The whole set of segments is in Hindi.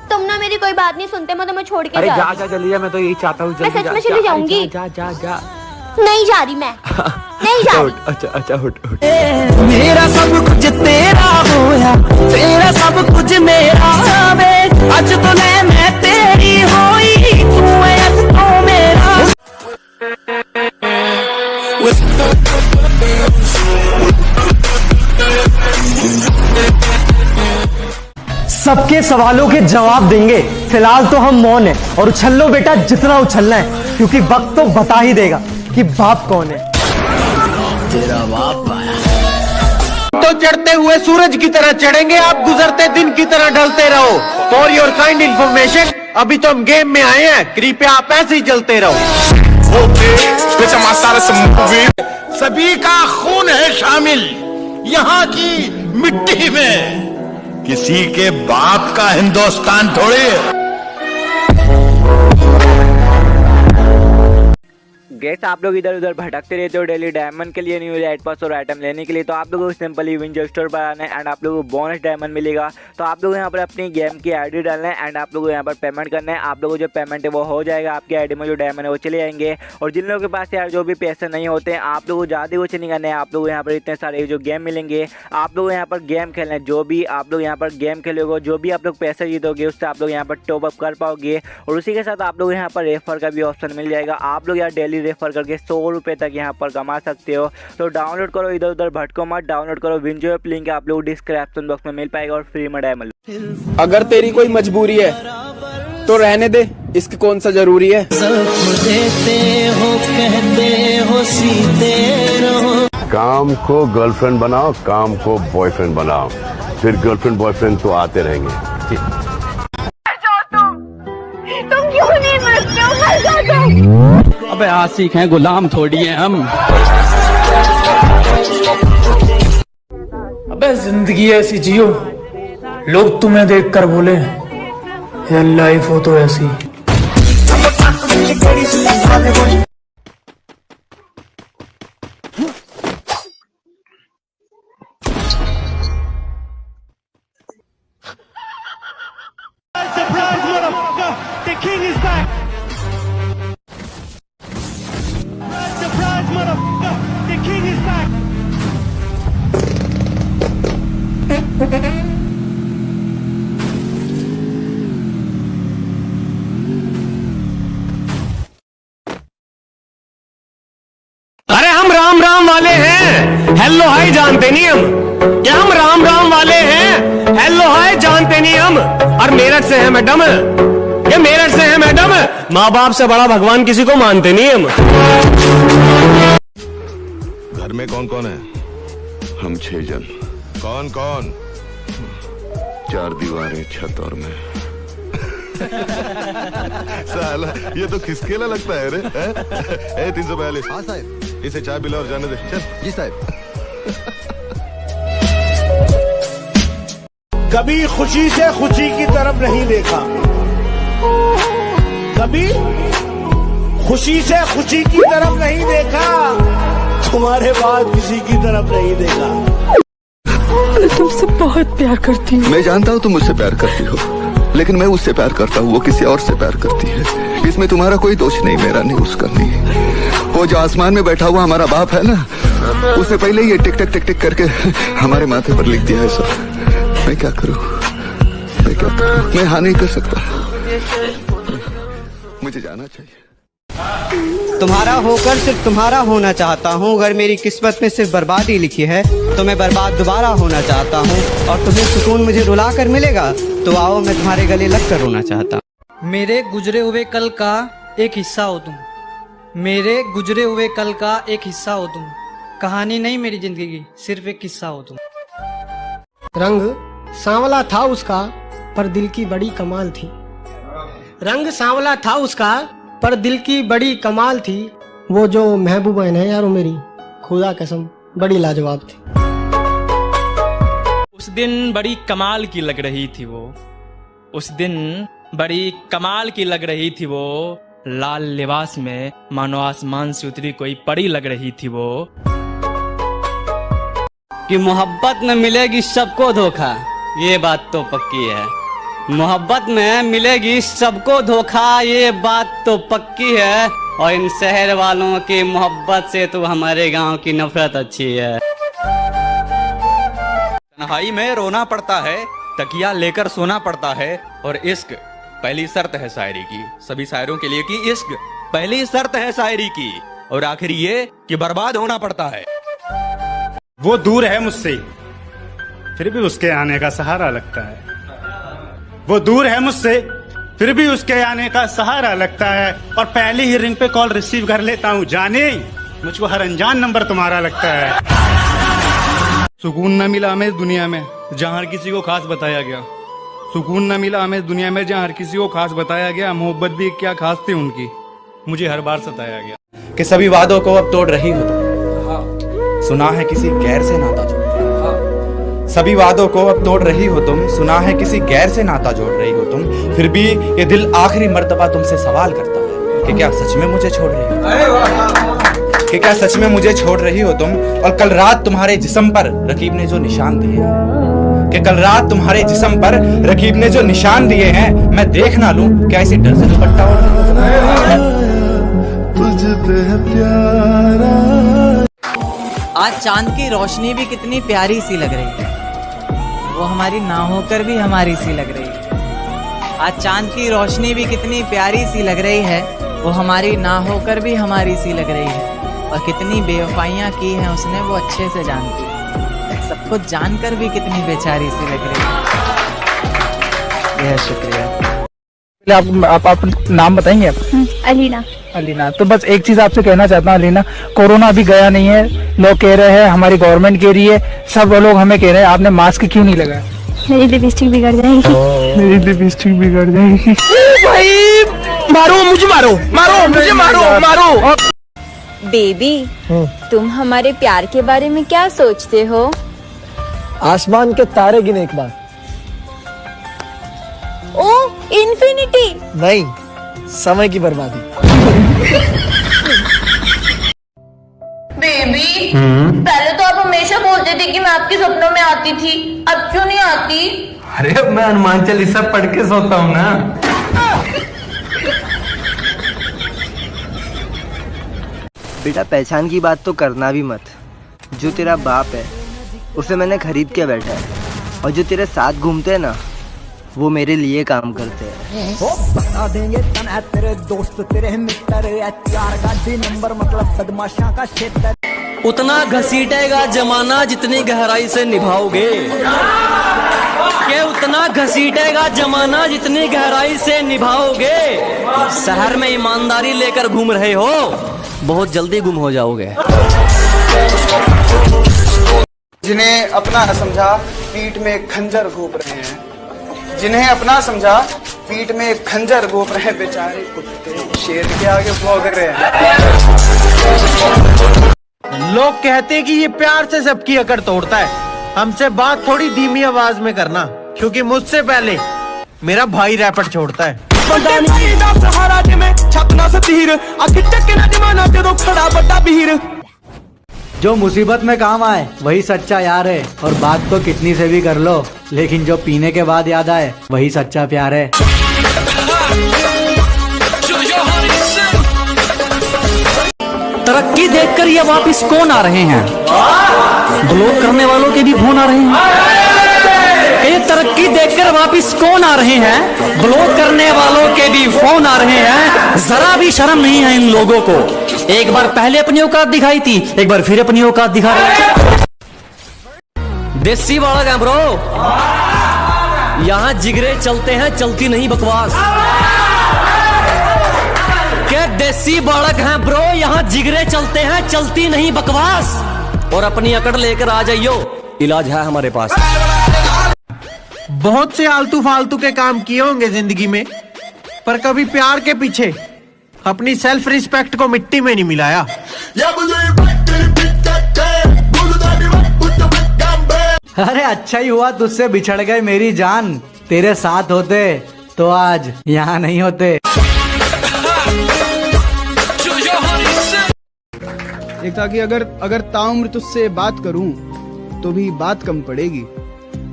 तुम ना मेरी कोई बात नहीं सुनते, मैं तुम्हें छोड़ के अरे जा जा जल्दी जा, मैं तो यही चाहता हूँ। मैं सच में चली जाऊंगी। जा जा जा। नहीं जा रही मैं, नहीं जा रही। अच्छा अच्छा उठ उठ। मेरा सब कुछ तेरा होया, तेरा सब कुछ मेरा वे, अज तो मैं तेरी होई, तू है अज तो मेरा। सबके सवालों के जवाब देंगे, फिलहाल तो हम मौन है। और उछल लो बेटा जितना उछलना है, क्योंकि वक्त तो बता ही देगा कि बाप कौन है। तेरा बाप आया तो चढ़ते हुए सूरज की तरह चढ़ेंगे, आप गुजरते दिन की तरह ढलते रहो। फॉर योर काइंड इन्फॉर्मेशन, अभी तो हम गेम में आए हैं, कृपया आप ऐसे ही चलते रहो। सभी का खून है शामिल यहाँ की मिट्टी में, किसी के बाप का हिंदुस्तान थोड़े है। गैस आप लोग इधर उधर भटकते रहते हो डेली डायमंड के लिए, न्यू लाइट पास और आइटम लेने के लिए, तो आप लोगों को सिंपली विंजो स्टोर पर आना है एंड आप लोगों को बोनस डायमंड मिलेगा। तो आप लोग यहाँ पर अपनी गेम की आईडी डालना है एंड आप लोगों को यहाँ पर पेमेंट करना है। आप लोगों को जो पेमेंट है वो हो जाएगा, आपकी आईडी में जो डायमंड है वो चले जाएंगे। और जिन लोगों के पास यार जो भी पैसे नहीं होते हैं, आप लोगों को ज़्यादा कुछ नहीं करना है। आप लोग यहाँ पर इतने सारे जो गेम मिलेंगे, आप लोग यहाँ पर गेम खेलना है। जो भी आप लोग यहाँ पर गेम खेलोगे, जो भी आप लोग पैसे जीतोगे, उससे आप लोग यहाँ पर टॉप अप कर पाओगे। और उसी के साथ आप लोग यहाँ पर रेफर का भी ऑप्शन मिल जाएगा। आप लोग यार डेली रेफर करके 100 रुपये तक यहाँ पर कमा सकते हो। तो डाउनलोड करो, इधर उधर भटको मत, डाउनलोड करो विंजो ऐप, लिंक आप लोग डिस्क्रिप्शन बॉक्स में मिल पाएगा और फ्री में डायमंड। अगर तेरी कोई मजबूरी है तो रहने दे, इसकी कौन सा जरूरी है। देते हो कहते हो सीते रहो। काम को गर्लफ्रेंड बनाओ, काम को बॉयफ्रेंड बनाओ, फिर गर्लफ्रेंड बॉयफ्रेंड तो आते रहेंगे। तुम क्यों नहीं मरते हो? मर जाओ तुम। अबे आशिक हैं, गुलाम थोड़ी हैं हम। अबे जिंदगी ऐसी जियो, लोग तुम्हें देखकर बोले यार लाइफ हो तो ऐसी। अरे हम राम राम वाले हैं, हेलो हाय जानते नहीं हम। क्या हम राम राम वाले हैं, हेलो हाय जानते नहीं हम। और मेरठ से है मैडम, ये मेरठ से है मैडम। माँ बाप से बड़ा भगवान किसी को मानते नहीं हम। घर में कौन कौन है? हम 6 जन। कौन कौन? 4 दीवारें, छत और मैं। साला ये तो खिसकेला लगता है रे। 342। हाँ साहब, इसे चाय पिला और जाने दे। चल। जी साहब। कभी खुशी से खुशी की तरफ नहीं देखा, कभी खुशी से खुशी की तरफ नहीं देखा, तुम्हारे बाद किसी की तरफ नहीं देखा। मैं तुमसे बहुत प्यार करती हूँ। मैं जानता हूँ तुम मुझसे प्यार करती हो, लेकिन मैं उससे प्यार करता हूँ, वो किसी और से प्यार करती है। इसमें तुम्हारा कोई दोष नहीं, मेरा नहीं, उसका नहीं। वो जो आसमान में बैठा हुआ हमारा बाप है ना, उसने पहले ही ये टिक टक टिक टिक करके हमारे माथे पर लिख दिया है सब। मैं क्या करूँ, मैं क्या करूँ? मैं हाँ नहीं कर सकता, मुझे जाना चाहिए। तुम्हारा होकर सिर्फ तुम्हारा होना चाहता हूँ। अगर मेरी किस्मत में सिर्फ बर्बादी लिखी है तो मैं बर्बाद दोबारा होना चाहता हूँ। और तुम्हें सुकून मुझे रुला कर मिलेगा तो आओ मैं तुम्हारे गले लग कर रोना चाहता हूँ। मेरे गुजरे हुए कल का एक हिस्सा हो तुम, मेरे गुजरे हुए कल का एक हिस्सा हो तुम। कहानी नहीं मेरी जिंदगी, सिर्फ एक किस्सा हो तुम। रंग सांवला था उसका पर दिल की बड़ी कमाल थी। रंग सांवला था उसका पर दिल की बड़ी कमाल थी। वो जो महबूबा है यारो मेरी, खुदा कसम बड़ी लाजवाब थी। उस दिन बड़ी कमाल की लग रही थी वो, उस दिन बड़ी कमाल की लग रही थी वो। लाल लिबास में मानो आसमान से उतरी कोई परी लग रही थी वो। कि मोहब्बत में मिलेगी सबको धोखा, ये बात तो पक्की है। मोहब्बत में मिलेगी सबको धोखा, ये बात तो पक्की है। और इन शहर वालों की मोहब्बत से तो हमारे गांव की नफरत अच्छी है। तन्हाई में रोना पड़ता है, तकिया लेकर सोना पड़ता है, और इश्क पहली शर्त है शायरी की, सभी शायरों के लिए कि इश्क पहली शर्त है शायरी की, और आखिर ये कि बर्बाद होना पड़ता है। वो दूर है मुझसे फिर भी उसके आने का सहारा लगता है। वो दूर है मुझसे फिर भी उसके आने का सहारा लगता है। और पहली ही रिंग पे कॉल रिसीव कर लेता हूँ, जाने मुझको हर अनजान नंबर तुम्हारा लगता है। सुकून न मिला हमें इस दुनिया में जहाँ हर किसी को खास बताया गया। सुकून न मिला हमें इस दुनिया में जहाँ हर किसी को खास बताया गया। मोहब्बत भी क्या खास थी उनकी, मुझे हर बार सताया गया। कि सभी वादों को अब तोड़ रही हो तुम, सुना है किसी गैर से नाता जोड़। सभी वादों को अब तोड़ रही हो तुम, सुना है किसी गैर से नाता जोड़ रही हो तुम। फिर भी ये दिल आखिरी मर्तबा तुमसे सवाल करता है कि क्या सच में मुझे छोड़ रही हो, कि क्या सच में मुझे छोड़ रही हो तुम। और कल रात तुम्हारे जिस्म पर रकीब ने जो निशान दिए हैं, कि कल रात तुम्हारे जिस्म पर रकीब ने जो निशान दिए हैं, मैं देख ना लूं क्या इसी डर से दुपट्टा ओढ़ रही हो। आज चांद की रोशनी भी कितनी प्यारी सी लग रही है, वो हमारी ना होकर भी हमारी सी लग रही है। आज चांद की रोशनी भी कितनी प्यारी सी लग रही है, वो हमारी ना होकर भी हमारी सी लग रही है। और कितनी बेवफाइयाँ की हैं उसने, वो अच्छे से जानती है। सब कुछ जानकर भी कितनी बेचारी सी लग रही है। यह शुक्रिया। आप नाम बताएंगे? अलीना। अलीना, तो बस एक चीज आपसे कहना चाहता हूँ अलीना, कोरोना अभी गया नहीं है, लोग कह रहे हैं, हमारी गवर्नमेंट कह रही है, सब लोग हमें कह रहे हैं आपने मास्क क्यों नहीं लगाया? मेरी लिपस्टिक बिगड़ जाएगी। मेरी लिपस्टिक बिगड़ जाएगी। भाई मारो मुझे, मारो मारो मुझे, मारो मारो। बेबी, तुम हमारे प्यार के बारे में क्या सोचते हो? आसमान के तारे गिने एक बार। ओ इन्फिनिटी नहीं, समय की बर्बादी। बेबी, पहले तो आप हमेशा बोलते थे कि मैं आपके सपनों में आती थी, अब क्यों नहीं आती? अरे अब मैं हनुमान चालीसा पढ़ के सोता हूँ ना। बेटा, पहचान की बात तो करना भी मत। जो तेरा बाप है उसे मैंने खरीद के बैठा है, और जो तेरे साथ घूमते हैं ना, वो मेरे लिए काम करते हैं। बता देंगे तना तेरे दोस्त तेरे मित्र, एचआर का डी नंबर मतलब बदमाशा का क्षेत्र। उतना घसीटेगा जमाना जितनी गहराई से निभाओगे, के उतना घसीटेगा जमाना जितनी गहराई से निभाओगे। शहर में ईमानदारी लेकर घूम रहे हो, बहुत जल्दी गुम हो जाओगे। जिन्हें अपना समझा पीठ में खंजर घोप रहे हैं, जिन्हें अपना समझा पीठ में खंजर घोप रहे हैं, बेचारे कुत्ते शेर के आगे भौंक रहे हैं। लोग कहते कि ये प्यार से सबकी अकड़ तोड़ता है। हमसे बात थोड़ी धीमी आवाज में करना, क्योंकि मुझसे पहले मेरा भाई रैपट छोड़ता है। जो मुसीबत में काम आए वही सच्चा यार है, और बात तो कितनी से भी कर लो, लेकिन जो पीने के बाद याद आए वही सच्चा प्यार है। तरक्की देखकर ये वापिस कौन आ रहे हैं? ब्लॉक करने वालों के भी फोन आ रहे हैं। ये तरक्की देखकर वापिस कौन आ रहे हैं? ब्लॉक करने वालों के भी फोन आ रहे हैं। जरा भी शर्म नहीं है इन लोगों को। एक बार पहले अपनी औकात दिखाई थी, एक बार फिर अपनी औकात दिखा रहे। देसी बालक है ब्रो, यहाँ जिगरे चलते हैं, चलती नहीं बकवास। क्या देसी बालक हैं ब्रो, यहाँ जिगरे चलते हैं, चलती नहीं बकवास। और अपनी अकड़ लेकर आ जाइयो, इलाज है हमारे पास। बहुत से आलतू फालतू के काम किए होंगे जिंदगी में, पर कभी प्यार के पीछे अपनी सेल्फ रिस्पेक्ट को मिट्टी में नहीं मिलाया। अरे अच्छा ही हुआ तुझसे बिछड़ गए मेरी जान, तेरे साथ होते तो आज यहाँ नहीं होते। एक था कि अगर ताउम्र तुझसे बात करूं तो भी बात कम पड़ेगी,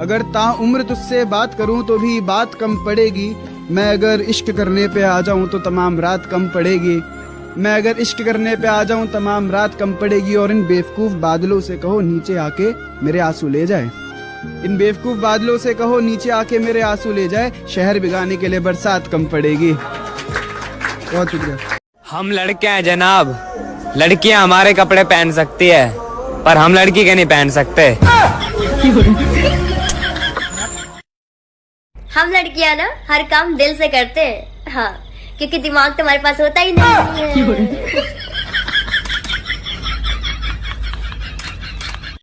अगर ताउम्र तुझसे बात करूं तो भी बात कम पड़ेगी। मैं अगर इश्क करने पे आ जाऊं तो तमाम रात कम पड़ेगी। मैं अगर इश्क करने पे आ जाऊं तमाम रात कम पड़ेगी। और इन बेवकूफ बादलों से कहो नीचे आके मेरे आंसू ले जाए। इन बेवकूफ बादलों से कहो नीचे आके मेरे आंसू ले जाए। शहर भिगाने के लिए बरसात कम पड़ेगी। बहुत शुक्रिया। हम लड़के हैं जनाब, लड़कियां हमारे कपड़े पहन सकती है पर हम लड़की के नहीं पहन सकते। हम लड़कियां ना हर काम दिल से करते हैं। हाँ, क्योंकि दिमाग तुम्हारे पास होता ही नहीं है।